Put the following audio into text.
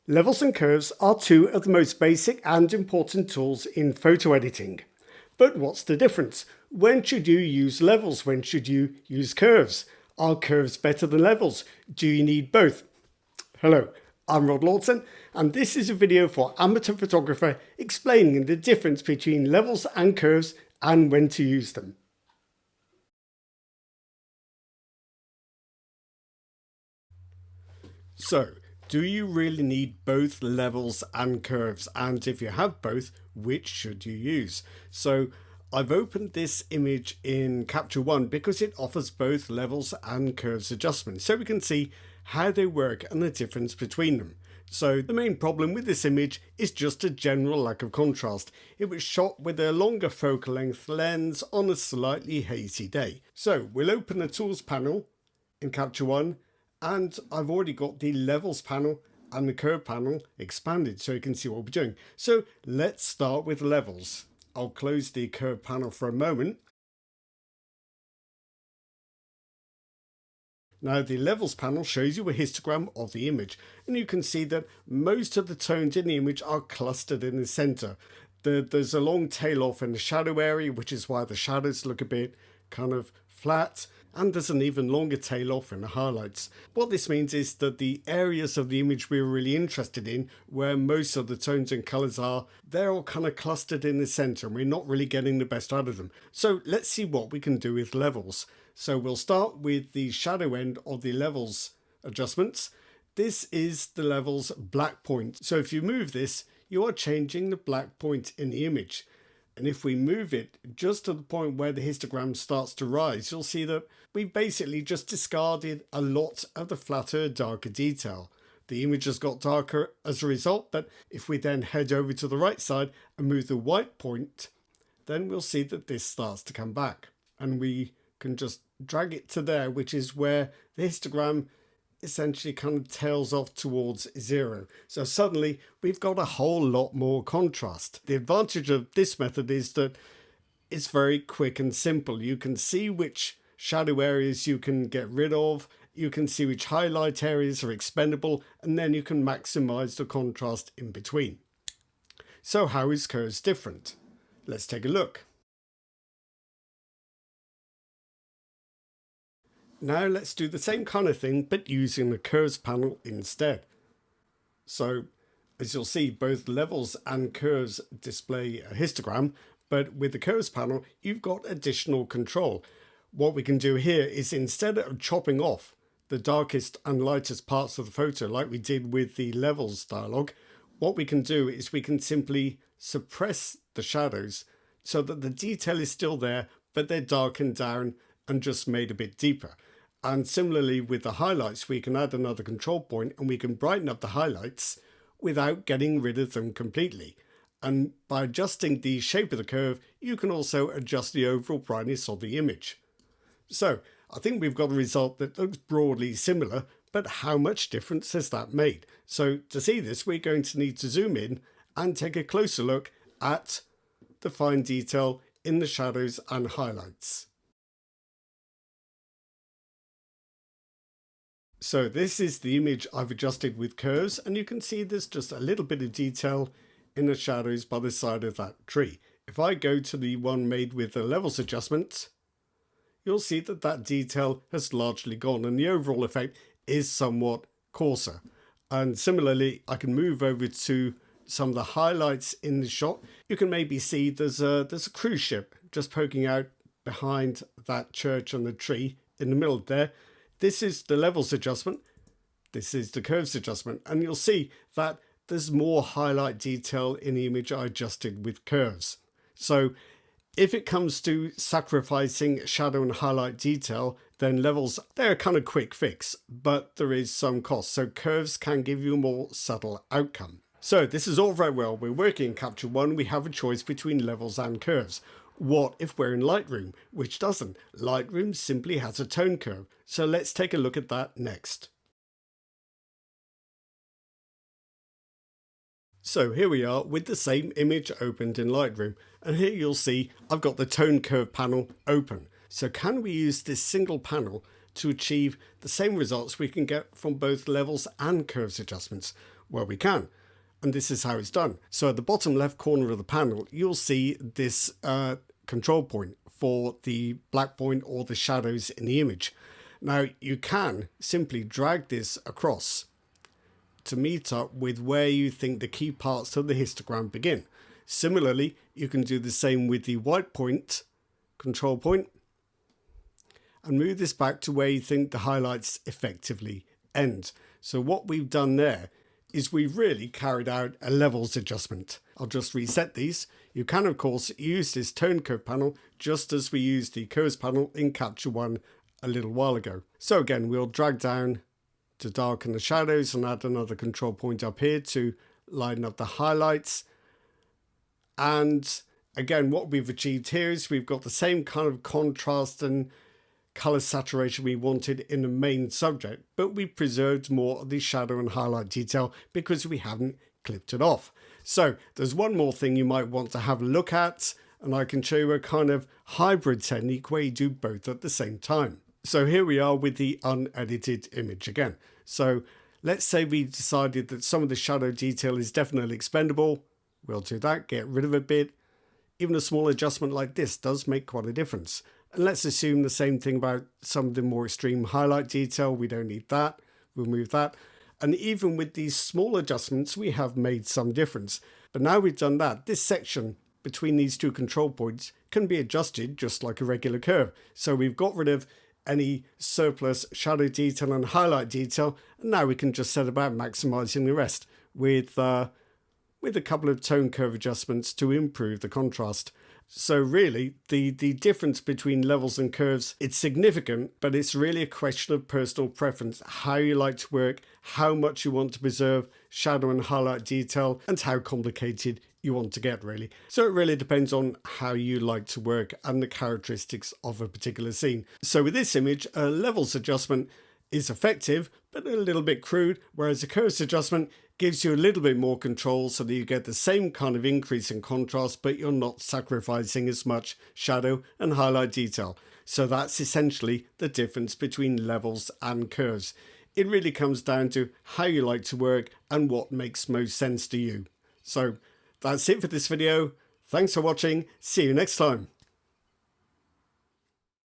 Levels and curves are two of the most basic and important tools in photo editing. But what's the difference? When should you use levels? When should you use curves? Are curves better than levels? Do you need both? Hello, I'm Rod Lawson, and this is a video for amateur photographer explaining the difference between levels and curves and when to use them. So, do you really need both levels and curves? And if you have both, which should you use? So I've opened this image in Capture One because it offers both levels and curves adjustments, so we can see how they work and the difference between them. So the main problem with this image is just a general lack of contrast. It was shot with a longer focal length lens on a slightly hazy day. So we'll open the Tools panel in Capture One, and I've already got the levels panel and the curve panel expanded so you can see what we're doing. So let's start with levels. I'll close the curve panel for a moment. Now the levels panel shows you a histogram of the image, and you can see that most of the tones in the image are clustered in the center. There's a long tail off in the shadow area, which is why the shadows look a bit kind of flat, and there's an even longer tail off in the highlights. What this means is that the areas of the image we're really interested in, where most of the tones and colors are, they're all kind of clustered in the center and we're not really getting the best out of them. So let's see what we can do with levels. So we'll start with the shadow end of the levels adjustments. This is the levels black point. So if you move this, you are changing the black point in the image. And if we move it just to the point where the histogram starts to rise, you'll see that we basically just discarded a lot of the flatter, darker detail. The image has got darker as a result, but if we then head over to the right side and move the white point, then we'll see that this starts to come back. And we can just drag it to there, which is where the histogram essentially kind of tails off towards zero. So suddenly we've got a whole lot more contrast. The advantage of this method is that it's very quick and simple. You can see which shadow areas you can get rid of, you can see which highlight areas are expendable, and then you can maximize the contrast in between. So how is curves different? Let's take a look. Now let's do the same kind of thing, but using the curves panel instead. So as you'll see, both levels and curves display a histogram, but with the curves panel, you've got additional control. What we can do here is, instead of chopping off the darkest and lightest parts of the photo like we did with the levels dialog, what we can do is we can simply suppress the shadows so that the detail is still there, but they're darkened down and just made a bit deeper. And similarly with the highlights, we can add another control point and we can brighten up the highlights without getting rid of them completely. And by adjusting the shape of the curve, you can also adjust the overall brightness of the image. So I think we've got a result that looks broadly similar, but how much difference has that made? So to see this, we're going to need to zoom in and take a closer look at the fine detail in the shadows and highlights. So this is the image I've adjusted with curves, and you can see there's just a little bit of detail in the shadows by the side of that tree. If I go to the one made with the levels adjustment, you'll see that that detail has largely gone and the overall effect is somewhat coarser. And similarly, I can move over to some of the highlights in the shot. You can maybe see there's a cruise ship just poking out behind that church and the tree in the middle there. This is the levels adjustment, this is the curves adjustment, and you'll see that there's more highlight detail in the image I adjusted with curves. So if it comes to sacrificing shadow and highlight detail, then levels, they're a kind of quick fix, but there is some cost. So curves can give you a more subtle outcome. So this is all very well. We're working in Capture One. We have a choice between levels and curves. What if we're in Lightroom, which doesn't? Lightroom simply has a tone curve. So let's take a look at that next. So here we are with the same image opened in Lightroom, and here you'll see I've got the tone curve panel open. So can we use this single panel to achieve the same results we can get from both levels and curves adjustments? Well, we can. And this is how it's done. So at the bottom left corner of the panel, you'll see this control point for the black point or the shadows in the image. Now you can simply drag this across to meet up with where you think the key parts of the histogram begin. Similarly, you can do the same with the white point, control point, and move this back to where you think the highlights effectively end. So what we've done there is we've really carried out a levels adjustment. I'll just reset these. You can of course use this tone curve panel just as we used the curves panel in Capture One a little while ago. So again, we'll drag down to darken the shadows and add another control point up here to lighten up the highlights. And again, what we've achieved here is we've got the same kind of contrast and color saturation we wanted in the main subject, but we preserved more of the shadow and highlight detail because we haven't clipped it off. So there's one more thing you might want to have a look at, and I can show you a kind of hybrid technique where you do both at the same time. So here we are with the unedited image again. So let's say we decided that some of the shadow detail is definitely expendable. We'll do that, get rid of a bit. Even a small adjustment like this does make quite a difference. And let's assume the same thing about some of the more extreme highlight detail. We don't need that. We'll move that. And even with these small adjustments, we have made some difference. But now we've done that, this section between these two control points can be adjusted just like a regular curve. So we've got rid of any surplus shadow detail and highlight detail. And now we can just set about maximizing the rest with a couple of tone curve adjustments to improve the contrast. So really, the difference between levels and curves, it's significant, but it's really a question of personal preference, how you like to work, how much you want to preserve shadow and highlight detail, and how complicated you want to get, really. So it really depends on how you like to work and the characteristics of a particular scene. So with this image, a levels adjustment is effective, but a little bit crude, whereas a curves adjustment gives you a little bit more control so that you get the same kind of increase in contrast, but you're not sacrificing as much shadow and highlight detail. So that's essentially the difference between levels and curves. It really comes down to how you like to work and what makes most sense to you. So that's it for this video. Thanks for watching. See you next time.